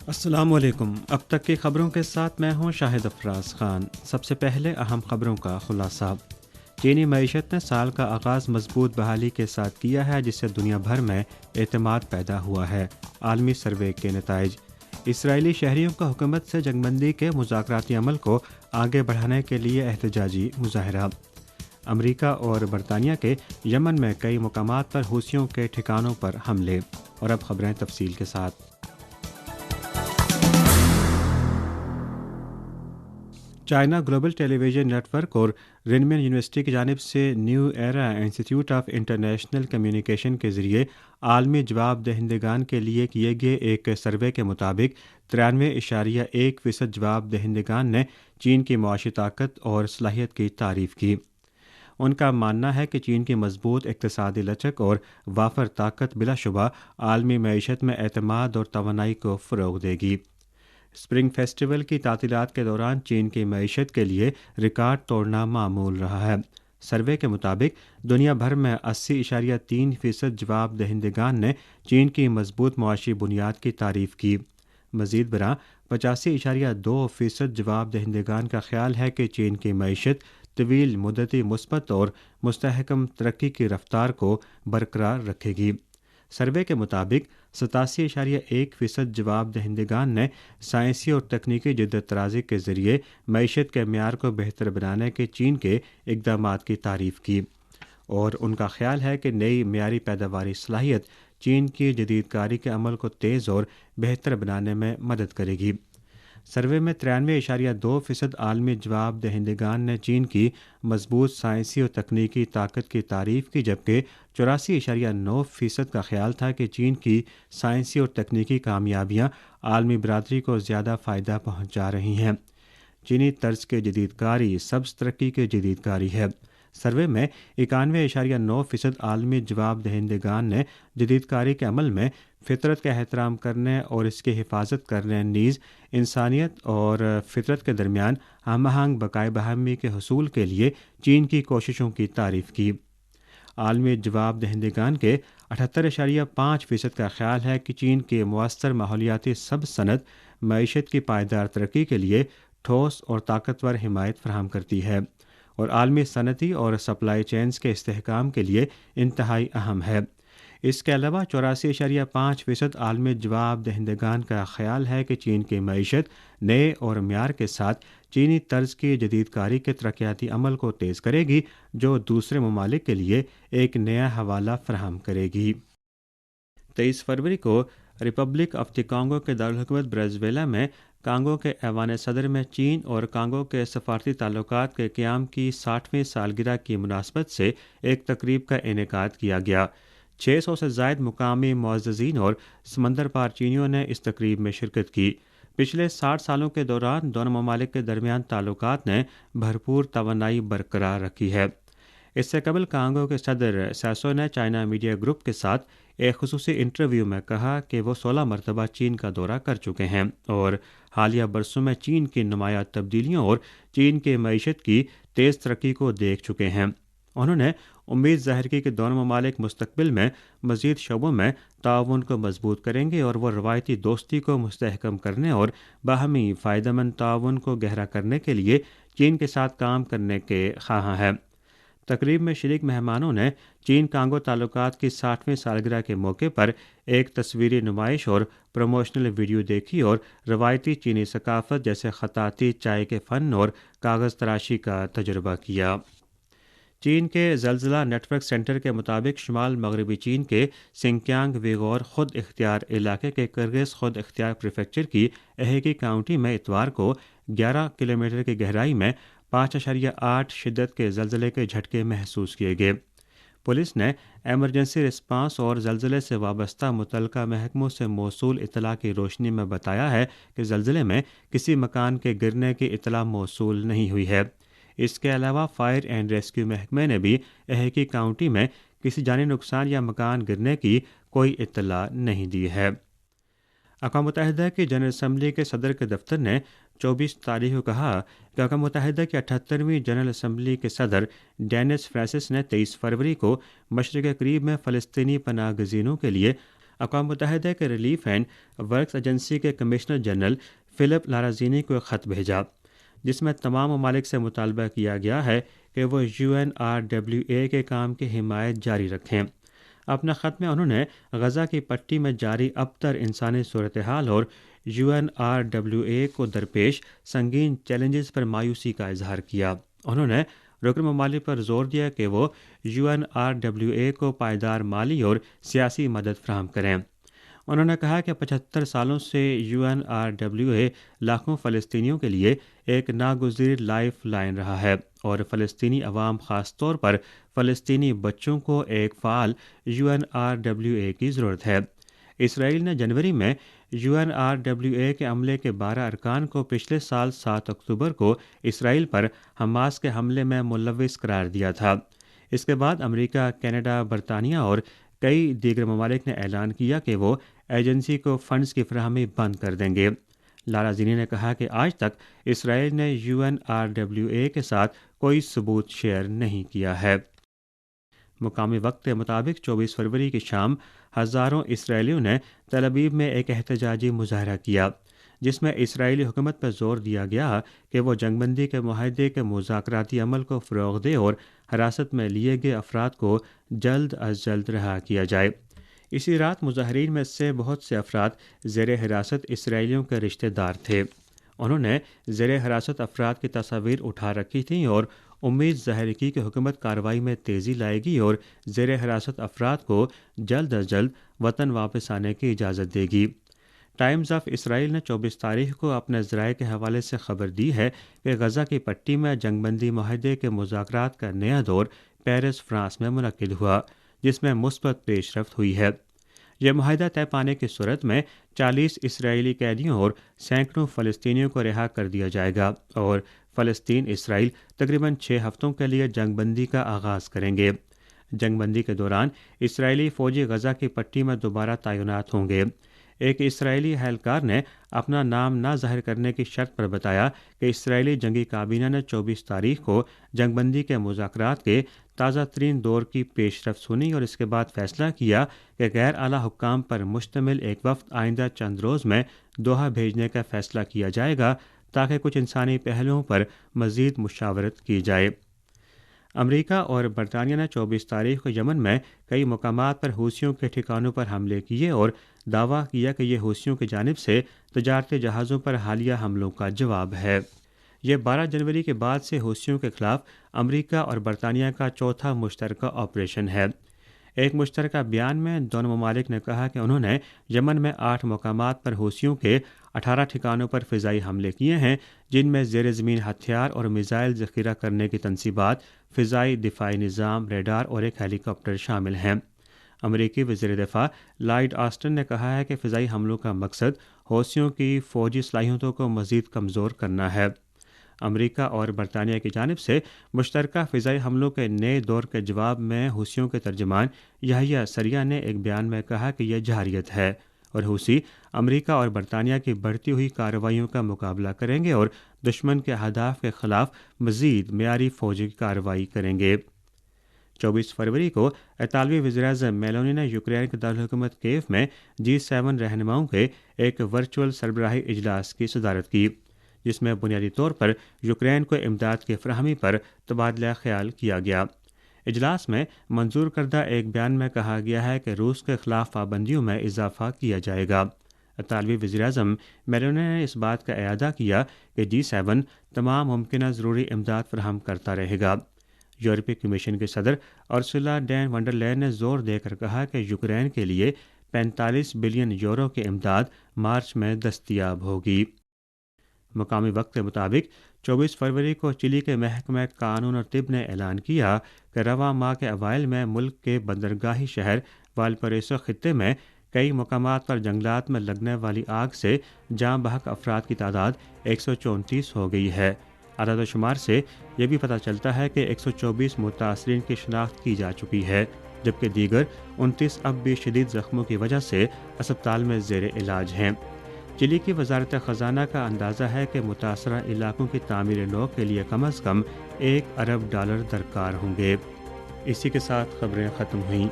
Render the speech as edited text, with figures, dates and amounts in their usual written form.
السلام علیکم۔ اب تک کی خبروں کے ساتھ میں ہوں شاہد افراز خان۔ سب سے پہلے اہم خبروں کا خلاصہ۔ چینی معیشت نے سال کا آغاز مضبوط بحالی کے ساتھ کیا ہے، جس سے دنیا بھر میں اعتماد پیدا ہوا ہے۔ عالمی سروے کے نتائج۔ اسرائیلی شہریوں کا حکومت سے جنگ بندی کے مذاکراتی عمل کو آگے بڑھانے کے لیے احتجاجی مظاہرہ۔ امریکہ اور برطانیہ کے یمن میں کئی مقامات پر حوثیوں کے ٹھکانوں پر حملے۔ اور اب خبریں تفصیل کے ساتھ۔ چائنا گلوبل ٹیلی ویژن نیٹ ورک اور رنمن یونیورسٹی کی جانب سے new era institute of international communication کے ذریعے عالمی جواب دہندگان کے لیے کیے گئے ایک سروے کے مطابق 93.1% جواب دہندگان نے چین کی معاشی طاقت اور صلاحیت کی تعریف کی۔ ان کا ماننا ہے کہ چین کی مضبوط اقتصادی لچک اور وافر طاقت بلا شبہ عالمی معیشت میں اعتماد اور توانائی کو فروغ دے گی۔ اسپرنگ فیسٹیول کی تعطیلات کے دوران چین کی معیشت کے لیے ریکارڈ توڑنا معمول رہا ہے۔ سروے کے مطابق دنیا بھر میں 80.3% جواب دہندگان نے چین کی مضبوط معاشی بنیاد کی تعریف کی۔ مزید برآں 85.2% جواب دہندگان کا خیال ہے کہ چین کی معیشت طویل مدتی مثبت اور مستحکم ترقی کی رفتار کو برقرار رکھے گی۔ سروے کے مطابق 87.1% جواب دہندگان نے سائنسی اور تکنیکی جدت طرازی کے ذریعے معیشت کے معیار کو بہتر بنانے کے چین کے اقدامات کی تعریف کی، اور ان کا خیال ہے کہ نئی معیاری پیداواری صلاحیت چین کی جدید کاری کے عمل کو تیز اور بہتر بنانے میں مدد کرے گی۔ سروے میں 93.2% عالمی جواب دہندگان نے چین کی مضبوط سائنسی اور تکنیکی طاقت کی تعریف کی، جبکہ 84.9% کا خیال تھا کہ چین کی سائنسی اور تکنیکی کامیابیاں عالمی برادری کو زیادہ فائدہ پہنچا رہی ہیں۔ چینی طرز کے جدید کاری سبز ترقی کی جدید کاری ہے۔ سروے میں 91.9% عالمی جواب دہندگان نے جدید کاری کے عمل میں فطرت کا احترام کرنے اور اس کی حفاظت کرنے، نیز انسانیت اور فطرت کے درمیان ہم آہنگ بقائے باہمی کے حصول کے لیے چین کی کوششوں کی تعریف کی۔ عالمی جواب دہندگان کے 78.5% کا خیال ہے کہ چین کی مؤثر ماحولیاتی سب صنعت معیشت کی پائیدار ترقی کے لیے ٹھوس اور طاقتور حمایت فراہم کرتی ہے، اور عالمی صنعتی اور سپلائی چینز کے استحکام کے لیے انتہائی اہم ہے۔ اس کے علاوہ 84.5% عالمی جواب دہندگان کا خیال ہے کہ چین کی معیشت نئے اور معیار کے ساتھ چینی طرز کی جدید کاری کے ترقیاتی عمل کو تیز کرے گی، جو دوسرے ممالک کے لیے ایک نیا حوالہ فراہم کرے گی۔ 23 فروری کو ریپبلک آف دی کانگو کے دارالحکومت برازیلیا میں کانگو کے ایوان صدر میں چین اور کانگو کے سفارتی تعلقات کے قیام کی 60ویں سالگرہ کی مناسبت سے ایک تقریب کا انعقاد کیا گیا۔ 600 سے زائد مقامی معززین اور سمندر پار چینیوں نے اس تقریب میں شرکت کی۔ پچھلے 60 سالوں کے دوران دونوں ممالک کے درمیان تعلقات نے بھرپور توانائی برقرار رکھی ہے۔ اس سے قبل کانگو کے صدر سیسو نے چائنا میڈیا گروپ کے ساتھ ایک خصوصی انٹرویو میں کہا کہ وہ 16 مرتبہ چین کا دورہ کر چکے ہیں اور حالیہ برسوں میں چین کی نمایاں تبدیلیوں اور چین کی معیشت کی تیز ترقی کو دیکھ چکے ہیں۔ انہوں نے امید ظاہر کی کہ دونوں ممالک مستقبل میں مزید شعبوں میں تعاون کو مضبوط کریں گے، اور وہ روایتی دوستی کو مستحکم کرنے اور باہمی فائدہ مند تعاون کو گہرا کرنے کے لیے چین کے ساتھ کام کرنے کے خواہاں ہیں۔ تقریب میں شریک مہمانوں نے چین کانگو تعلقات کی 60ویں سالگرہ کے موقع پر ایک تصویری نمائش اور پروموشنل ویڈیو دیکھی اور روایتی چینی ثقافت جیسے خطاطی، چائے کے فن اور کاغذ تراشی کا تجربہ کیا۔ چین کے زلزلہ نیٹ ورک سینٹر کے مطابق شمال مغربی چین کے سنکیانگ ویغور خود اختیار علاقے کے کرگز خود اختیار پریفیکچر کی اہیکی کاؤنٹی میں اتوار کو 11 کلومیٹر کی گہرائی میں 5.8 شدت کے زلزلے کے جھٹکے محسوس کیے گئے۔ پولیس نے ایمرجنسی رسپانس اور زلزلے سے وابستہ متعلقہ محکموں سے موصول اطلاع کی روشنی میں بتایا ہے کہ زلزلے میں کسی مکان کے گرنے کی اطلاع موصول نہیں ہوئی ہے۔ اس کے علاوہ فائر اینڈ ریسکیو محکمے نے بھی اہیکی کاؤنٹی میں کسی جانی نقصان یا مکان گرنے کی کوئی اطلاع نہیں دی ہے۔ اقوام متحدہ کی جنرل اسمبلی کے صدر کے دفتر نے 24 تاریخ کو کہا کہ اقوام متحدہ کی 78ویں جنرل اسمبلی کے صدر ڈینس فرانسس نے 23 فروری کو مشرق قریب میں فلسطینی پناہ گزینوں کے لیے اقوام متحدہ کے ریلیف اینڈ ورکس ایجنسی کے کمشنر جنرل فلپ لارازینی کو ایک خط بھیجا جس میں تمام ممالک سے مطالبہ کیا گیا ہے کہ وہ UNRWA کے کام کی حمایت جاری رکھیں۔ اپنے خط میں انہوں نے غزہ کی پٹی میں جاری ابتر انسانی صورتحال اور UNRWA کو درپیش سنگین چیلنجز پر مایوسی کا اظہار کیا۔ انہوں نے رکن ممالک پر زور دیا کہ وہ UNRWA کو پائیدار مالی اور سیاسی مدد فراہم کریں۔ انہوں نے کہا کہ 75 سالوں سے UNRWA لاکھوں فلسطینیوں کے لیے ایک ناگزیر لائف لائن رہا ہے اور فلسطینی عوام خاص طور پر فلسطینی بچوں کو ایک فعال UNRWA کی ضرورت ہے۔ اسرائیل نے جنوری میں UNRWA کے عملے کے 12 ارکان کو پچھلے سال 7 اکتوبر کو اسرائیل پر حماس کے حملے میں ملوث قرار دیا تھا۔ اس کے بعد امریکہ، کینیڈا، برطانیہ اور کئی دیگر ممالک نے اعلان کیا کہ وہ ایجنسی کو فنڈز کی فراہمی بند کر دیں گے۔ لارازینی نے کہا کہ آج تک اسرائیل نے UNRWA کے ساتھ کوئی ثبوت شیئر نہیں کیا ہے۔ مقامی وقت کے مطابق 24 فروری کی شام ہزاروں اسرائیلیوں نے تل ابیب میں ایک احتجاجی مظاہرہ کیا جس میں اسرائیلی حکومت پر زور دیا گیا کہ وہ جنگ بندی کے معاہدے کے مذاکراتی عمل کو فروغ دے اور حراست میں لیے گئے افراد کو جلد از جلد رہا کیا جائے۔ اسی رات مظاہرین میں سے بہت سے افراد زیر حراست اسرائیلیوں کے رشتہ دار تھے۔ انہوں نے زیر حراست افراد کی تصاویر اٹھا رکھی تھیں اور امید ظاہر کی کہ حکومت کارروائی میں تیزی لائے گی اور زیر حراست افراد کو جلد از جلد وطن واپس آنے کی اجازت دے گی۔ ٹائمز آف اسرائیل نے 24 تاریخ کو اپنے ذرائع کے حوالے سے خبر دی ہے کہ غزہ کی پٹی میں جنگ بندی معاہدے کے مذاکرات کا نیا دور پیرس، فرانس میں منعقد ہوا جس میں مثبت پیش رفت ہوئی ہے۔ یہ معاہدہ طے پانے کی صورت میں 40 اسرائیلی قیدیوں اور سینکڑوں فلسطینیوں کو رہا کر دیا جائے گا اور فلسطین اسرائیل تقریباً 6 ہفتوں کے لیے جنگ بندی کا آغاز کریں گے۔ جنگ بندی کے دوران اسرائیلی فوجی غزہ کی پٹی میں دوبارہ تعینات ہوں گے۔ ایک اسرائیلی اہلکار نے اپنا نام نہ ظاہر کرنے کی شرط پر بتایا کہ اسرائیلی جنگی کابینہ نے 24 تاریخ کو جنگ بندی کے مذاکرات کے تازہ ترین دور کی پیش رفت سنی اور اس کے بعد فیصلہ کیا کہ غیر اعلیٰ حکام پر مشتمل ایک وفد آئندہ چند روز میں دوحہ بھیجنے کا فیصلہ کیا جائے گا تاکہ کچھ انسانی پہلوؤں پر مزید مشاورت کی جائے۔ امریکہ اور برطانیہ نے 24 تاریخ کو یمن میں کئی مقامات پر حوثیوں کے ٹھکانوں پر حملے کیے اور دعویٰ کیا کہ یہ حوثیوں کی جانب سے تجارتی جہازوں پر حالیہ حملوں کا جواب ہے۔ یہ 12 جنوری کے بعد سے حوثیوں کے خلاف امریکہ اور برطانیہ کا چوتھا مشترکہ آپریشن ہے۔ ایک مشترکہ بیان میں دونوں ممالک نے کہا کہ انہوں نے یمن میں 8 مقامات پر حوثیوں کے 18 ٹھکانوں پر فضائی حملے کیے ہیں جن میں زیر زمین ہتھیار اور میزائل ذخیرہ کرنے کی تنصیبات، فضائی دفاعی نظام، ریڈار اور ایک ہیلی کاپٹر شامل ہیں۔ امریکی وزیر دفاع لائیڈ آسٹن نے کہا ہے کہ فضائی حملوں کا مقصد حوثیوں کی فوجی صلاحیتوں کو مزید کمزور کرنا ہے۔ امریکہ اور برطانیہ کی جانب سے مشترکہ فضائی حملوں کے نئے دور کے جواب میں حوثیوں کے ترجمان یحییٰ سریہ نے ایک بیان میں کہا کہ یہ جارحیت ہے اور حوثی امریکہ اور برطانیہ کی بڑھتی ہوئی کارروائیوں کا مقابلہ کریں گے اور دشمن کے اہداف کے خلاف مزید معیاری فوجی کارروائی کریں گے۔ 24 فروری کو اطالوی وزیراعظم میلونی نے یوکرین کے دارالحکومت کیف میں G7 رہنماؤں کے ایک ورچوئل سربراہی اجلاس کی صدارت کی جس میں بنیادی طور پر یوکرین کو امداد کی فراہمی پر تبادلہ خیال کیا گیا۔ اجلاس میں منظور کردہ ایک بیان میں کہا گیا ہے کہ روس کے خلاف پابندیوں میں اضافہ کیا جائے گا۔ اطالوی وزیراعظم میلونی نے اس بات کا اعادہ کیا کہ G7 تمام ممکنہ ضروری امداد فراہم کرتا رہے گا۔ یورپی کمیشن کے صدر ارسولا ڈین ونڈر لائن نے زور دے کر کہا کہ یوکرین کے لیے 45 بلین یورو کی امداد مارچ میں دستیاب ہوگی۔ مقامی وقت کے مطابق 24 فروری کو چلی کے محکمہ قانون اور طب نے اعلان کیا کہ رواں ماہ کے اوائل میں ملک کے بندرگاہی شہر والپریسو خطے میں کئی مقامات پر جنگلات میں لگنے والی آگ سے جاں بحق افراد کی تعداد 134 ہو گئی ہے۔ اعداد و شمار سے یہ بھی پتہ چلتا ہے کہ 124 متاثرین کی شناخت کی جا چکی ہے جبکہ دیگر 29 اب بھی شدید زخموں کی وجہ سے اسپتال میں زیر علاج ہیں۔ چلی کی وزارت خزانہ کا اندازہ ہے کہ متاثرہ علاقوں کی تعمیر نو کے لیے کم از کم $1 ارب درکار ہوں گے۔ اسی کے ساتھ خبریں ختم ہوئیں۔